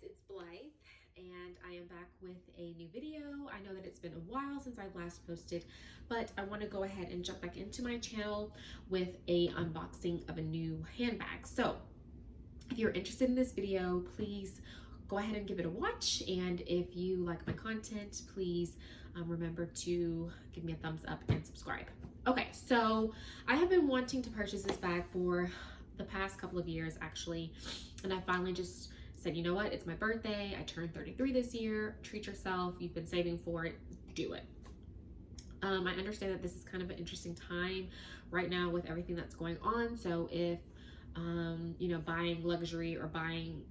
it's Blythe, and I am back with a new video. I know that it's been a while since I've last posted, but I want to go ahead and jump back into my channel with a unboxing of a new handbag. So if you're interested in this video, please go ahead and give it a watch, and if you like my content, please remember to give me a thumbs up and subscribe. Okay, so I have been wanting to purchase this bag for the past couple of years actually, and I finally just said, you know what, it's my birthday, I turned 33 this year, treat yourself, you've been saving for it, do it. I understand that this is kind of an interesting time right now with everything that's going on, so if you know, buying luxury or buying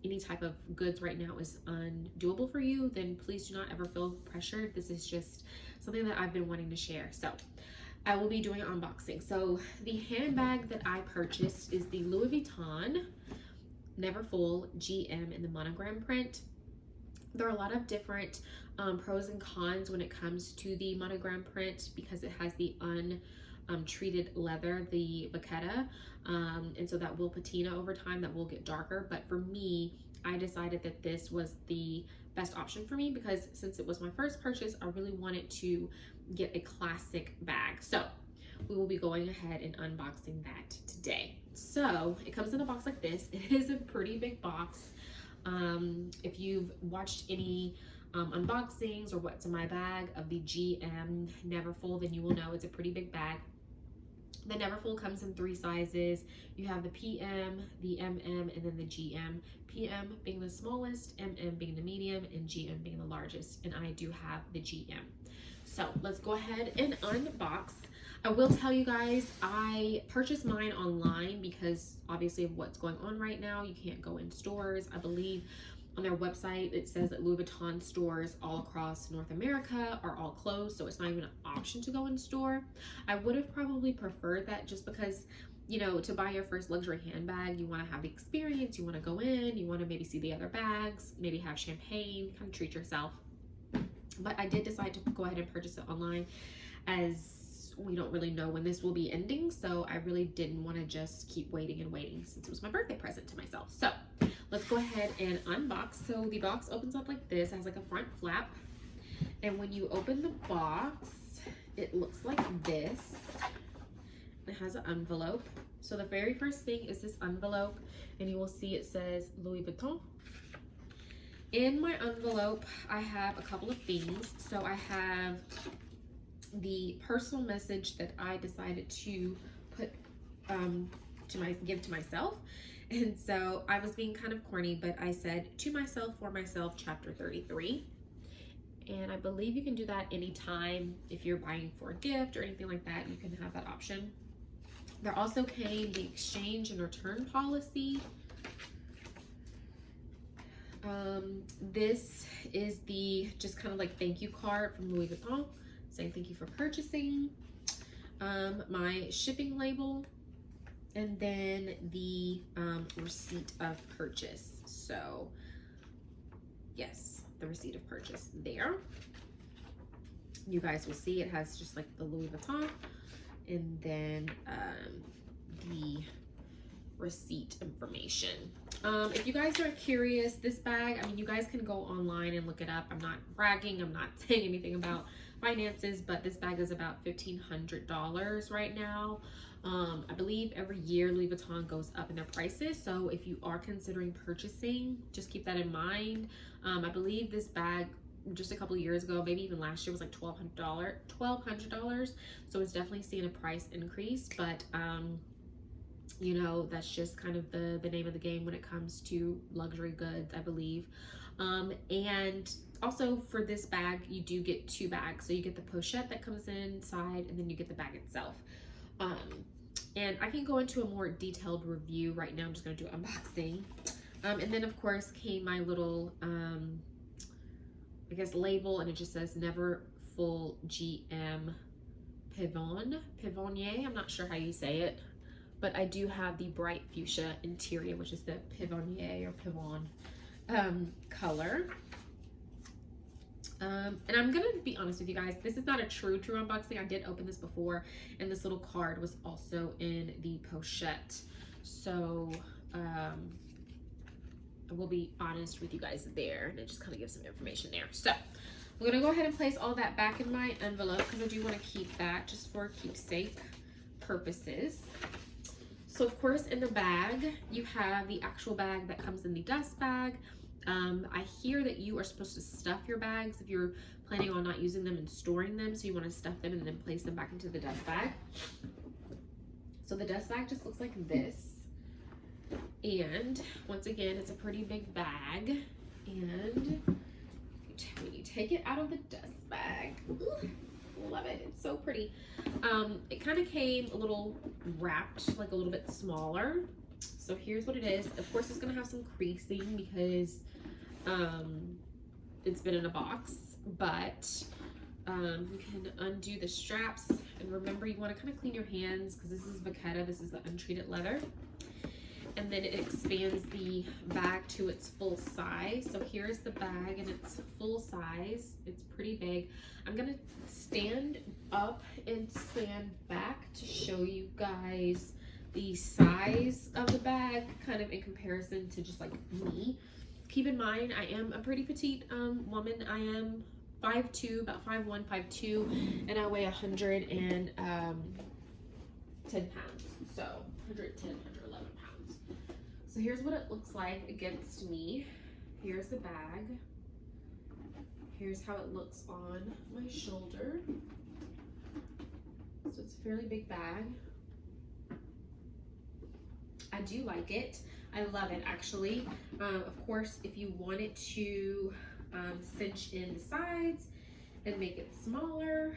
any type of goods right now is undoable for you, then please do not ever feel pressured. This is just something that I've been wanting to share. So I will be doing an unboxing. So the handbag that I purchased is the Louis Vuitton Neverfull GM in the monogram print. There are a lot of different pros and cons when it comes to the monogram print because it has the treated leather, the vachetta, and so that will patina over time, that will get darker. But for me, I decided that this was the best option for me because since it was my first purchase, I really wanted to get a classic bag. So we will be going ahead and unboxing that today. So it comes in a box like this. It is a pretty big box. If you've watched any unboxings or what's in my bag of the GM Neverfull, then you will know it's a pretty big bag. The Neverfull comes in 3 sizes. You have the PM, the MM, and then the GM. PM being the smallest, MM being the medium, and GM being the largest. And I do have the GM. So let's go ahead and unbox. I will tell you guys, I purchased mine online because obviously of what's going on right now, you can't go in stores. I believe on their website, it says that Louis Vuitton stores all across North America are all closed, so it's not even an option to go in store. I would have probably preferred that just because, you know, to buy your first luxury handbag, you want to have the experience, you want to go in, you want to maybe see the other bags, maybe have champagne, kind of treat yourself. But I did decide to go ahead and purchase it online as we don't really know when this will be ending, so I really didn't want to just keep waiting and waiting since it was my birthday present to myself. So let's go ahead and unbox. So the box opens up like this. It has like a front flap, and when you open the box, it looks like this. It has an envelope. So the very first thing is this envelope, and you will see it says Louis Vuitton. In my envelope, I have a couple of things. So I have the personal message that I decided to put give to myself. And so I was being kind of corny, but I said, to myself, for myself, chapter 33. And I believe you can do that anytime. If you're buying for a gift or anything like that, you can have that option. There also came the exchange and return policy. This is the just kind of like thank you card from Louis Vuitton saying thank you for purchasing. My shipping label, and then the receipt of purchase. So yes, the receipt of purchase there. You guys will see it has just like the Louis Vuitton, and then the receipt information. If you guys are curious, this bag, I mean, you guys can go online and look it up. I'm not bragging, I'm not saying anything about finances, but this bag is about $1,500 right now. I believe every year Louis Vuitton goes up in their prices, so if you are considering purchasing, just keep that in mind. I believe this bag just a couple of years ago, maybe even last year, was like $1,200, so it's definitely seeing a price increase, but you know, that's just kind of the name of the game when it comes to luxury goods, I believe. And also for this bag, you do get 2 bags. So you get the pochette that comes inside, and then you get the bag itself. And I can go into a more detailed review right now. I'm just going to do unboxing. And then of course came my little, I guess, label, and it just says Neverfull GM Pivonier. I'm not sure how you say it. But I do have the bright fuchsia interior, which is the Pivonier or Pivon color. And I'm gonna be honest with you guys, this is not a true unboxing. I did open this before, and this little card was also in the pochette. So I will be honest with you guys there, and it just kind of gives some information there. So I'm gonna go ahead and place all that back in my envelope because I do want to keep that just for keepsake purposes. So of course in the bag, you have the actual bag that comes in the dust bag. I hear that you are supposed to stuff your bags if you're planning on not using them and storing them. So you want to stuff them and then place them back into the dust bag. So the dust bag just looks like this. And once again, it's a pretty big bag. And when you take it out of the dust bag, ooh, love it, it's so pretty. It kind of came a little wrapped, like a little bit smaller. So here's what it is. Of course, it's gonna have some creasing because it's been in a box, but you can undo the straps. And remember, you want to kind of clean your hands because this is Vachetta, this is the untreated leather. And then it expands the bag to its full size. So here's the bag and it's full size. It's pretty big. I'm gonna stand up and stand back to show you guys the size of the bag, kind of in comparison to just like me. Keep in mind, I am a pretty petite woman. I am 5'2", about 5'1", 5'2", and I weigh 110 pounds. So 110, 111 pounds. So here's what it looks like against me. Here's the bag. Here's how it looks on my shoulder. So it's a fairly big bag. I do like it. I love it actually. Of course, if you wanted to cinch in the sides and make it smaller,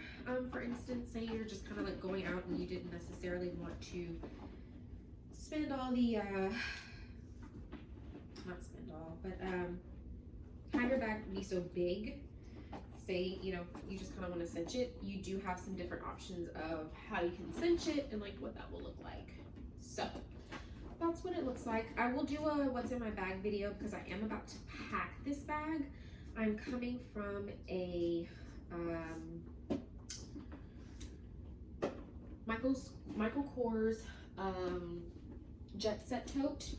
for instance, say you're just kind of like going out and you didn't necessarily want to spend all the, not spend all, but have your bag be so big. Say, you know, you just kind of want to cinch it. You do have some different options of how you can cinch it and like what that will look like. So that's what it looks like. I will do a what's in my bag video because I am about to pack this bag. I'm coming from a Michael Kors Jet Set tote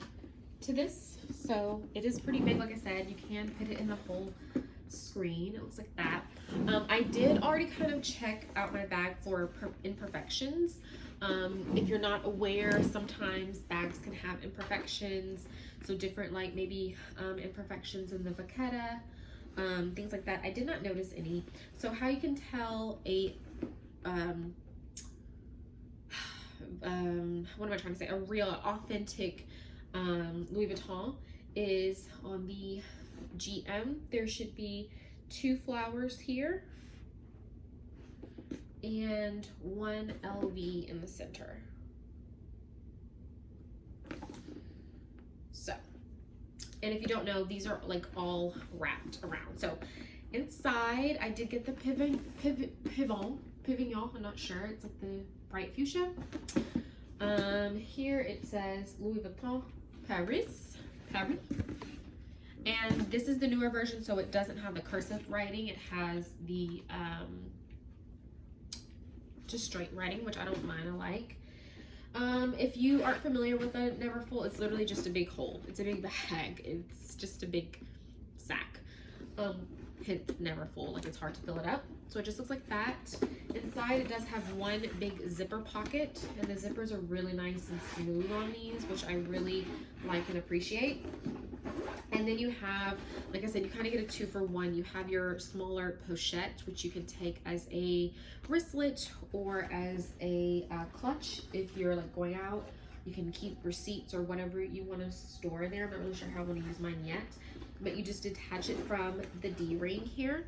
to this. So it is pretty big. Like I said, you can fit it in the whole screen. It looks like that. I did already kind of check out my bag for imperfections. If you're not aware, sometimes bags can have imperfections. So different, like maybe imperfections in the Vachetta, things like that. I did not notice any. So how you can tell a what am I trying to say? A real, authentic Louis Vuitton is on the GM. There should be 2 flowers here and 1 LV in the center. So, and if you don't know, these are like all wrapped around. So inside, I did get the Pavillon, I'm not sure. It's like the bright fuchsia. Here it says Louis Vuitton Paris. And this is the newer version, so it doesn't have the cursive writing. It has the just straight writing, which I don't mind. I like. If you aren't familiar with a Neverfull, it's literally just a big hole. It's a big bag. It's just a big sack. Hence Neverfull, like it's hard to fill it up. So it just looks like that. Inside it does have 1 big zipper pocket, and the zippers are really nice and smooth on these, which I really like and appreciate. And then you have, like I said, you kind of get a 2-for-1. You have your smaller pochette, which you can take as a wristlet or as a clutch if you're like going out. You can keep receipts or whatever you want to store in there. I'm not really sure how I want to use mine yet, but you just detach it from the D-ring here.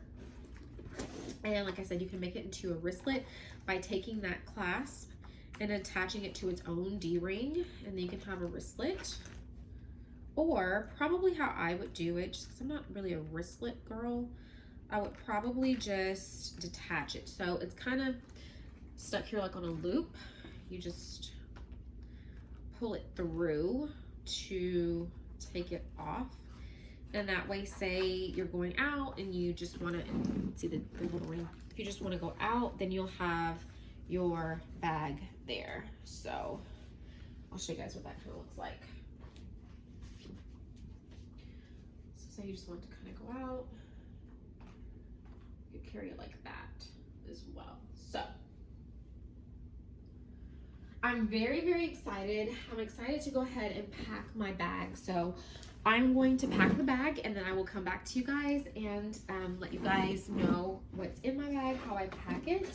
And like I said, you can make it into a wristlet by taking that clasp and attaching it to its own D-ring, and then you can have a wristlet. Or probably how I would do it, just because I'm not really a wristlet girl, I would probably just detach it. So it's kind of stuck here like on a loop. You just pull it through to take it off. And that way, say you're going out and you just want to see the little ring. If you just want to go out, then you'll have your bag there. So I'll show you guys what that kind of looks like. say you just want to kind of go out, you carry it like that as well. So I'm very, very excited. I'm excited to go ahead and pack my bag. So I'm going to pack the bag and then I will come back to you guys and let you guys know what's in my bag, how I pack it.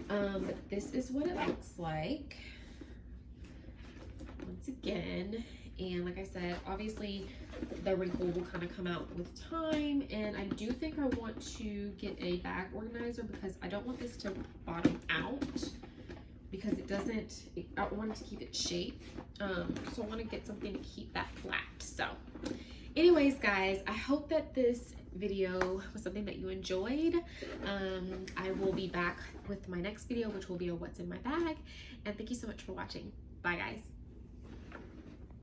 But this is what it looks like once again. And like I said, obviously the wrinkle will kind of come out with time. And I do think I want to get a bag organizer because I don't want this to bottom out, because it doesn't, I want it to keep its shape. So I want to get something to keep that flat. So anyways, guys, I hope that this video was something that you enjoyed. I will be back with my next video, which will be a what's in my bag. And thank you so much for watching. Bye, guys.